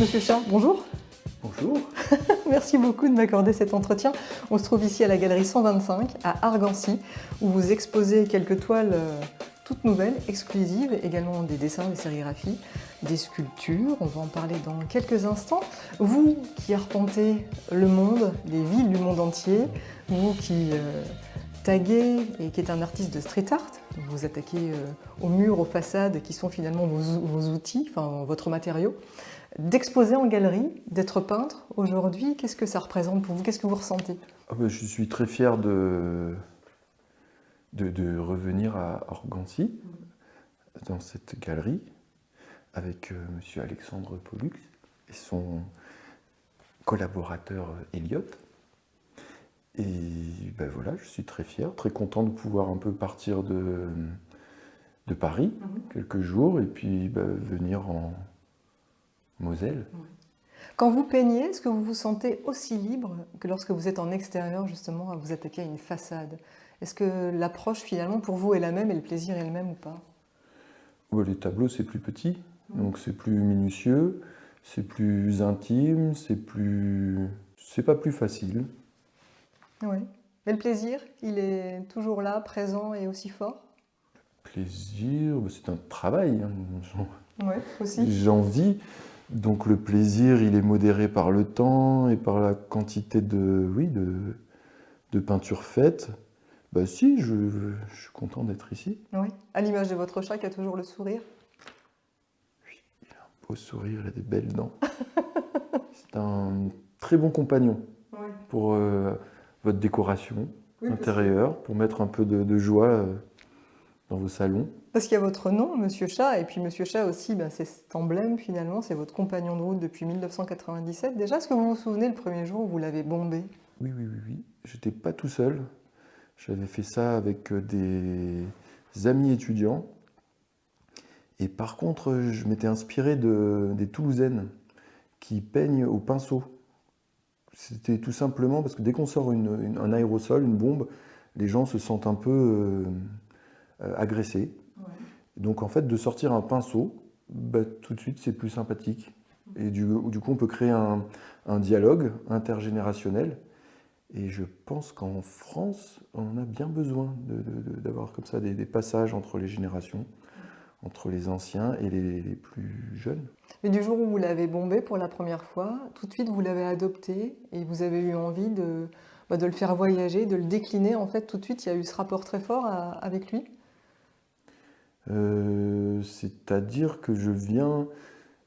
Monsieur Chat, bonjour. Bonjour. Merci beaucoup de m'accorder cet entretien. On se trouve ici à la galerie 125 à Argancy où vous exposez quelques toiles toutes nouvelles, exclusives, également des dessins, des sérigraphies, des sculptures. On va en parler dans quelques instants. Vous qui arpentez le monde, les villes du monde entier, vous qui taguez et qui êtes un artiste de street art, vous vous attaquez aux murs, aux façades qui sont finalement vos outils, enfin votre matériau. D'exposer en galerie, d'être peintre aujourd'hui, qu'est-ce que ça représente pour vous? Qu'est-ce que vous ressentez? Je suis très fier de revenir à Argancy, dans cette galerie, avec monsieur Alexandre Pollux et son collaborateur Elliot. Et ben voilà, je suis très fier, très content de pouvoir un peu partir de Paris quelques jours et puis venir en Moselle. Quand vous peignez, est-ce que vous vous sentez aussi libre que lorsque vous êtes en extérieur, justement, à vous attaquer à une façade? Est-ce que l'approche, finalement, pour vous est la même et le plaisir est le même ou pas? Les tableaux, c'est plus petit, donc c'est plus minutieux, c'est plus intime, c'est pas plus facile. Oui. Mais le plaisir, il est toujours là, présent et aussi fort? Plaisir, c'est un travail, hein. Oui, aussi. J'en vis, donc le plaisir, il est modéré par le temps et par la quantité de peinture faite. Si, je suis content d'être ici. Oui. À l'image de votre chat qui a toujours le sourire. Oui, il a un beau sourire, il a des belles dents. C'est un très bon compagnon pour votre décoration intérieure, pour mettre un peu de joie dans vos salons. Parce qu'il y a votre nom, Monsieur Chat, et puis Monsieur Chat aussi, c'est cet emblème finalement, c'est votre compagnon de route depuis 1997. Déjà, est-ce que vous vous souvenez le premier jour où vous l'avez bombé? Oui. J'étais pas tout seul. J'avais fait ça avec des amis étudiants. Et par contre, je m'étais inspiré des Toulousaines qui peignent au pinceau. C'était tout simplement parce que dès qu'on sort un aérosol, une bombe, les gens se sentent un peu agressés. Ouais. Donc en fait, de sortir un pinceau, tout de suite, c'est plus sympathique. Et du coup, on peut créer un dialogue intergénérationnel. Et je pense qu'en France, on a bien besoin d'avoir comme ça des passages entre les générations, entre les anciens et les plus jeunes. Mais du jour où vous l'avez bombé pour la première fois, tout de suite vous l'avez adopté et vous avez eu envie de le faire voyager, de le décliner. En fait, tout de suite, il y a eu ce rapport très fort avec lui. C'est-à-dire que je viens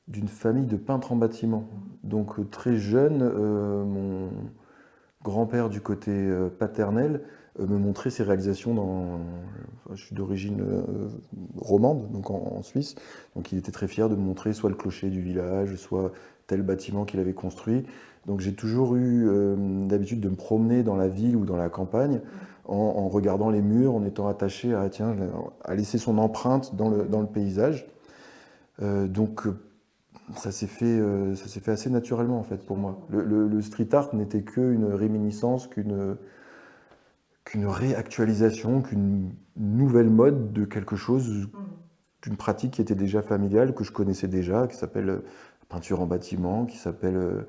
d'une famille de peintres en bâtiment. Donc très jeune, mon grand-père du côté paternel me montrait ses réalisations je suis d'origine romande, donc en Suisse. Donc il était très fier de me montrer soit le clocher du village, soit tel bâtiment qu'il avait construit. Donc j'ai toujours eu l'habitude de me promener dans la ville ou dans la campagne en regardant les murs, en étant attaché à laisser son empreinte dans le paysage. Donc ça s'est fait assez naturellement en fait pour moi. Le street art n'était qu'une réminiscence, qu'une réactualisation, qu'une nouvelle mode de quelque chose, d'une pratique qui était déjà familiale, que je connaissais déjà, qui s'appelle la peinture en bâtiment, qui s'appelle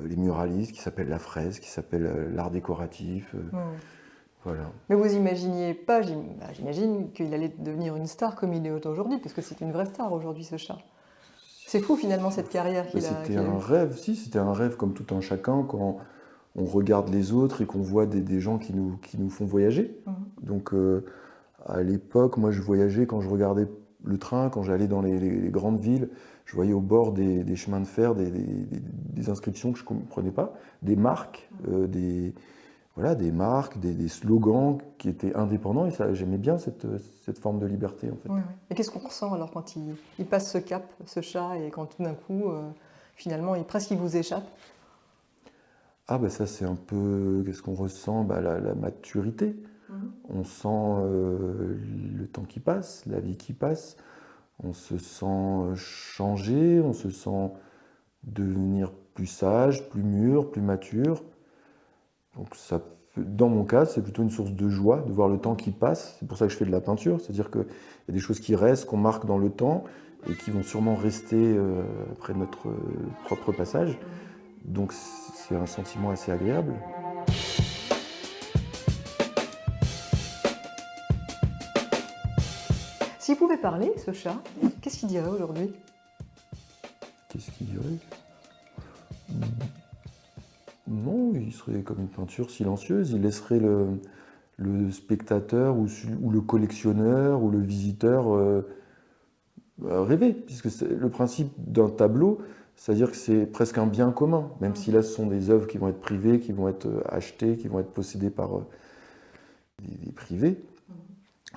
les muralistes, qui s'appelle la fresque, qui s'appelle l'art décoratif. Voilà. Mais vous imaginiez pas, j'imagine qu'il allait devenir une star comme il est aujourd'hui, parce que c'est une vraie star aujourd'hui ce chat. C'est fou finalement cette carrière qu'il a. C'était un rêve, c'était un rêve comme tout un chacun quand on regarde les autres et qu'on voit des gens qui nous font voyager. Donc à l'époque, moi je voyageais quand je regardais le train, quand j'allais dans les grandes villes, je voyais au bord des chemins de fer des inscriptions que je ne comprenais pas, des marques, des marques, des slogans qui étaient indépendants et j'aimais bien cette forme de liberté en fait. Oui. Et qu'est-ce qu'on ressent alors quand il passe ce cap, ce chat, et quand tout d'un coup, finalement, presque il vous échappe? Ça c'est un peu, qu'est-ce qu'on ressent? La maturité. On sent le temps qui passe, la vie qui passe, on se sent changer, on se sent devenir plus sage, plus mûr, plus mature. Donc dans mon cas, c'est plutôt une source de joie de voir le temps qui passe. C'est pour ça que je fais de la peinture, c'est-à-dire qu'il y a des choses qui restent, qu'on marque dans le temps, et qui vont sûrement rester après notre propre passage. Donc c'est un sentiment assez agréable. S'il pouvait parler, ce chat, qu'est-ce qu'il dirait aujourd'hui? Qu'est-ce qu'il dirait? Non, il serait comme une peinture silencieuse, il laisserait le spectateur ou le collectionneur ou le visiteur rêver, puisque le principe d'un tableau, c'est-à-dire que c'est presque un bien commun, même si là ce sont des œuvres qui vont être privées, qui vont être achetées, qui vont être possédées par des privés.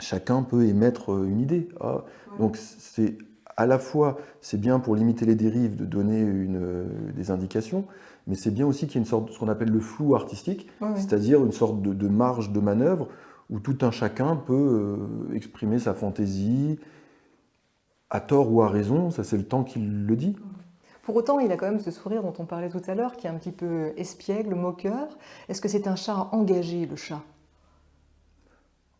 Chacun peut émettre une idée. Ah, donc c'est à la fois c'est bien pour limiter les dérives de donner des indications, mais c'est bien aussi qu'il y ait une sorte de ce qu'on appelle le flou artistique, c'est-à-dire une sorte de marge de manœuvre où tout un chacun peut exprimer sa fantaisie, à tort ou à raison, ça c'est le temps qui le dit. Pour autant, il a quand même ce sourire dont on parlait tout à l'heure, qui est un petit peu espiègle, moqueur. Est-ce que c'est un chat engagé, le chat?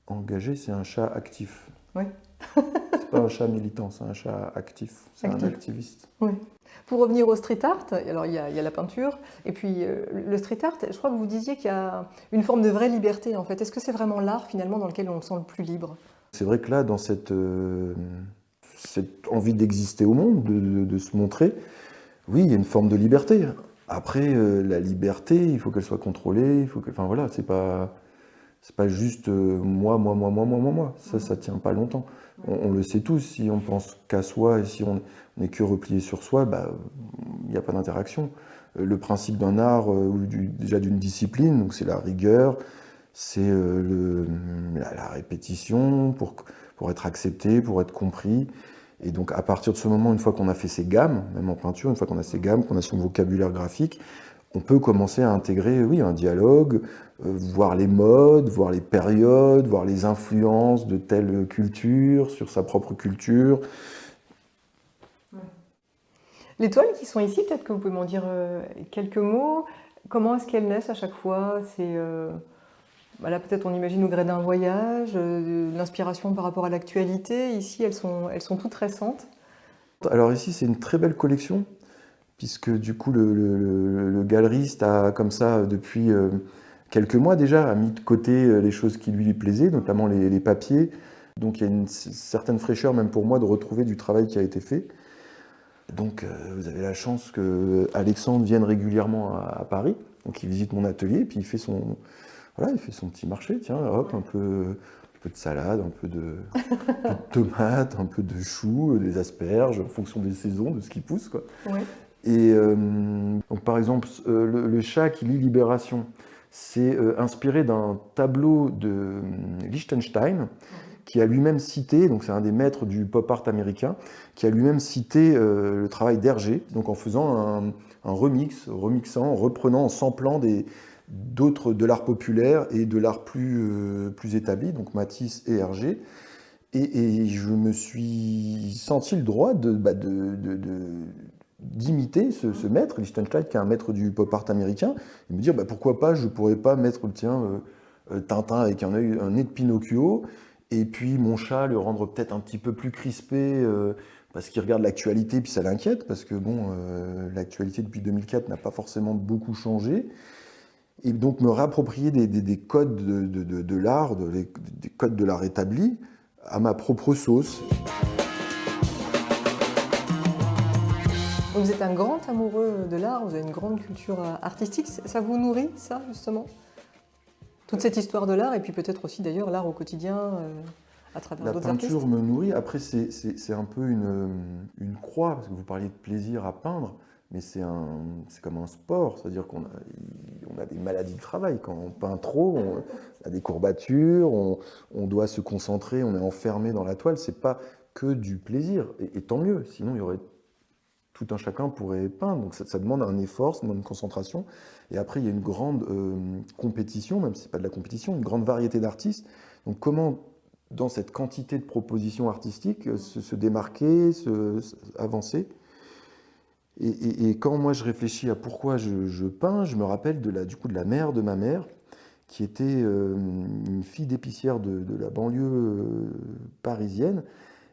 Engagé, c'est un chat actif. Oui. C'est pas un chat militant, c'est un chat actif. C'est un activiste. Oui. Pour revenir au street art, alors il y a la peinture, et puis le street art, je crois que vous disiez qu'il y a une forme de vraie liberté en fait. Est-ce que c'est vraiment l'art finalement dans lequel on se sent le plus libre? C'est vrai que là, dans cette envie d'exister au monde, de se montrer, oui, il y a une forme de liberté. Après, la liberté, il faut qu'elle soit contrôlée, il faut que, enfin voilà, c'est pas juste moi. Ça tient pas longtemps. On le sait tous, si on pense qu'à soi et si on n'est que replié sur soi, bah, il n'y a pas d'interaction. Le principe d'un art, déjà d'une discipline, donc c'est la rigueur, c'est la répétition pour être accepté, pour être compris. Et donc à partir de ce moment, une fois qu'on a fait ses gammes, même en peinture, une fois qu'on a ses gammes, qu'on a son vocabulaire graphique, on peut commencer à intégrer, oui, un dialogue, voir les modes, voir les périodes, voir les influences de telle culture sur sa propre culture. Les toiles qui sont ici, peut-être que vous pouvez m'en dire quelques mots. Comment est-ce qu'elles naissent à chaque fois? C'est là, peut-être on imagine au gré d'un voyage, l'inspiration par rapport à l'actualité. Ici, elles sont toutes récentes. Alors ici, c'est une très belle collection, puisque du coup, le galeriste a, comme ça, depuis quelques mois déjà, a mis de côté les choses qui lui plaisaient, notamment les papiers. Donc il y a une certaine fraîcheur, même pour moi, de retrouver du travail qui a été fait. Donc vous avez la chance que Alexandre vienne régulièrement à Paris, donc il visite mon atelier, puis il fait son petit marché, tiens, hop, un peu de salade, un peu de tomates, un peu de choux, des asperges, en fonction des saisons, de ce qui pousse, quoi. Oui. Et donc par exemple, le chat qui lit Libération, c'est inspiré d'un tableau de Liechtenstein, qui a lui-même cité, donc c'est un des maîtres du pop art américain, qui a lui-même cité le travail d'Hergé, donc en faisant un remixant, reprenant, en samplant d'autres de l'art populaire et de l'art plus établi, donc Matisse et Hergé. Et je me suis senti le droit d'imiter ce maître, Liechtenstein, qui est un maître du pop art américain, et me dire pourquoi pas, je pourrais pas mettre le tien, Tintin avec un nez de Pinocchio, et puis mon chat le rendre peut-être un petit peu plus crispé parce qu'il regarde l'actualité, puis ça l'inquiète, parce que bon, l'actualité depuis 2004 n'a pas forcément beaucoup changé. Et donc me réapproprier des codes de l'art, des codes de l'art établi, à ma propre sauce. Donc vous êtes un grand amoureux de l'art, vous avez une grande culture artistique. Ça vous nourrit, ça, justement? Toute cette histoire de l'art, et puis peut-être aussi d'ailleurs l'art au quotidien à travers d'autres artistes. La peinture me nourrit. Après, c'est un peu une croix, parce que vous parliez de plaisir à peindre, mais c'est comme un sport, c'est-à-dire qu'on a des maladies de travail. Quand on peint trop, on a des courbatures, on doit se concentrer, on est enfermé dans la toile. C'est pas que du plaisir, et tant mieux, sinon il y aurait tout un chacun pourrait peindre, donc ça demande un effort, ça demande une concentration. Et après, il y a une grande compétition, même si ce n'est pas de la compétition, une grande variété d'artistes. Donc comment, dans cette quantité de propositions artistiques, se démarquer, avancer. Et quand moi je réfléchis à pourquoi je peins, je me rappelle du coup de la mère de ma mère, qui était une fille d'épicière de la banlieue parisienne,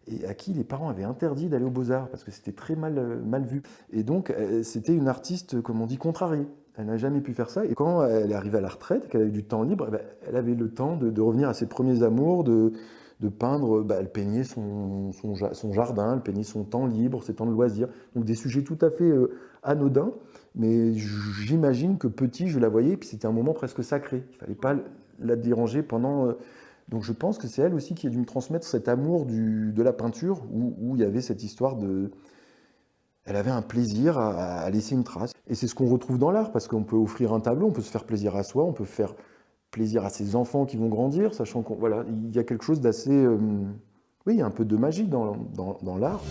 et à qui les parents avaient interdit d'aller aux Beaux-Arts parce que c'était très mal vu. Et donc, c'était une artiste, comme on dit, contrariée. Elle n'a jamais pu faire ça. Et quand elle est arrivée à la retraite, qu'elle avait du temps libre, eh ben, elle avait le temps de revenir à ses premiers amours, de peindre. Elle peignait son jardin, elle peignait son temps libre, ses temps de loisirs. Donc des sujets tout à fait anodins. Mais j'imagine que petit, je la voyais, et puis c'était un moment presque sacré. Il ne fallait pas la déranger pendant... Donc je pense que c'est elle aussi qui a dû me transmettre cet amour de la peinture, où il y avait cette histoire de... Elle avait un plaisir à laisser une trace. Et c'est ce qu'on retrouve dans l'art, parce qu'on peut offrir un tableau, on peut se faire plaisir à soi, on peut faire plaisir à ses enfants qui vont grandir, sachant qu'il voilà, y a quelque chose d'assez... oui, il y a un peu de magie dans l'art.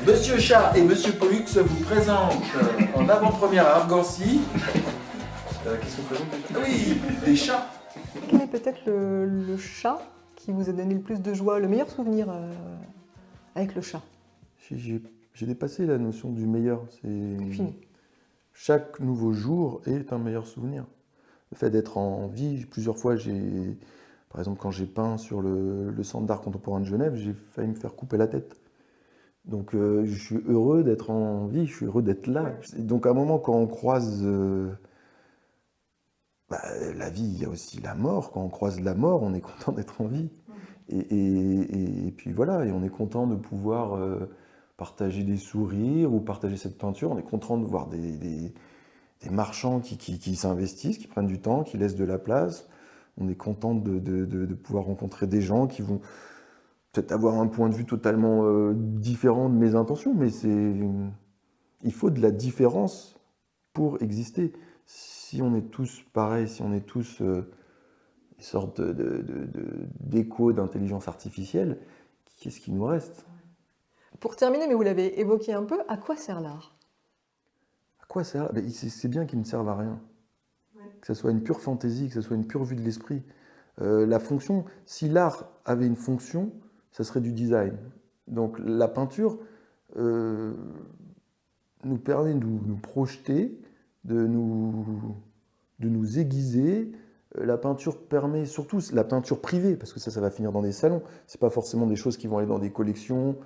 Monsieur Chat et Monsieur Pollux vous présentent en avant-première à Argancy. Qu'est-ce qu'on présente? Oui, des chats. Quel est peut-être le chat qui vous a donné le plus de joie, le meilleur souvenir avec le chat? J'ai dépassé la notion du meilleur. C'est Fini. Chaque nouveau jour est un meilleur souvenir. Le fait d'être en vie, plusieurs fois, par exemple, quand j'ai peint sur le Centre d'art contemporain de Genève, j'ai failli me faire couper la tête. Donc je suis heureux d'être en vie, je suis heureux d'être là. Donc à un moment, quand on croise la vie, il y a aussi la mort. Quand on croise la mort, on est content d'être en vie. Et puis voilà, et on est content de pouvoir partager des sourires ou partager cette peinture. On est content de voir des marchands qui s'investissent, qui prennent du temps, qui laissent de la place. On est content de pouvoir rencontrer des gens qui vont peut-être avoir un point de vue totalement différent de mes intentions, mais il faut de la différence pour exister. Si on est tous pareils, si on est tous une sorte d'écho d'intelligence artificielle, qu'est-ce qui nous reste? Pour terminer, mais vous l'avez évoqué un peu, à quoi sert l'art? À quoi sert? C'est bien qu'il ne serve à rien. Que ce soit une pure fantaisie, que ce soit une pure vue de l'esprit. La fonction, si l'art avait une fonction, ça serait du design. Donc la peinture nous permet de nous projeter, de nous aiguiser. La peinture permet, surtout la peinture privée, parce que ça va finir dans des salons, c'est pas forcément des choses qui vont aller dans des collections.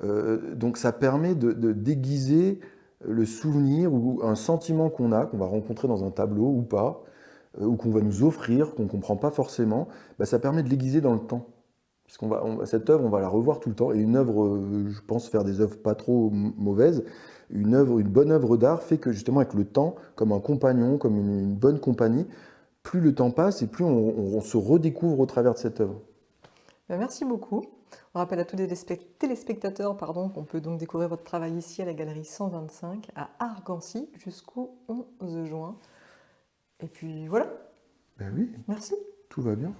Donc ça permet déguiser le souvenir ou un sentiment qu'on va rencontrer dans un tableau ou pas, ou qu'on va nous offrir, qu'on ne comprend pas forcément. Ça permet de l'aiguiser dans le temps. Cette œuvre, on va la revoir tout le temps. Et une œuvre, je pense faire des œuvres pas trop mauvaises, une bonne œuvre d'art fait que justement avec le temps, comme un compagnon, comme une bonne compagnie, plus le temps passe et plus on se redécouvre au travers de cette œuvre. Merci beaucoup. On rappelle à tous les téléspectateurs qu'on peut donc découvrir votre travail ici à la galerie 125 à Argancy jusqu'au 11 juin. Et puis voilà. Ben oui. Merci. Tout va bien.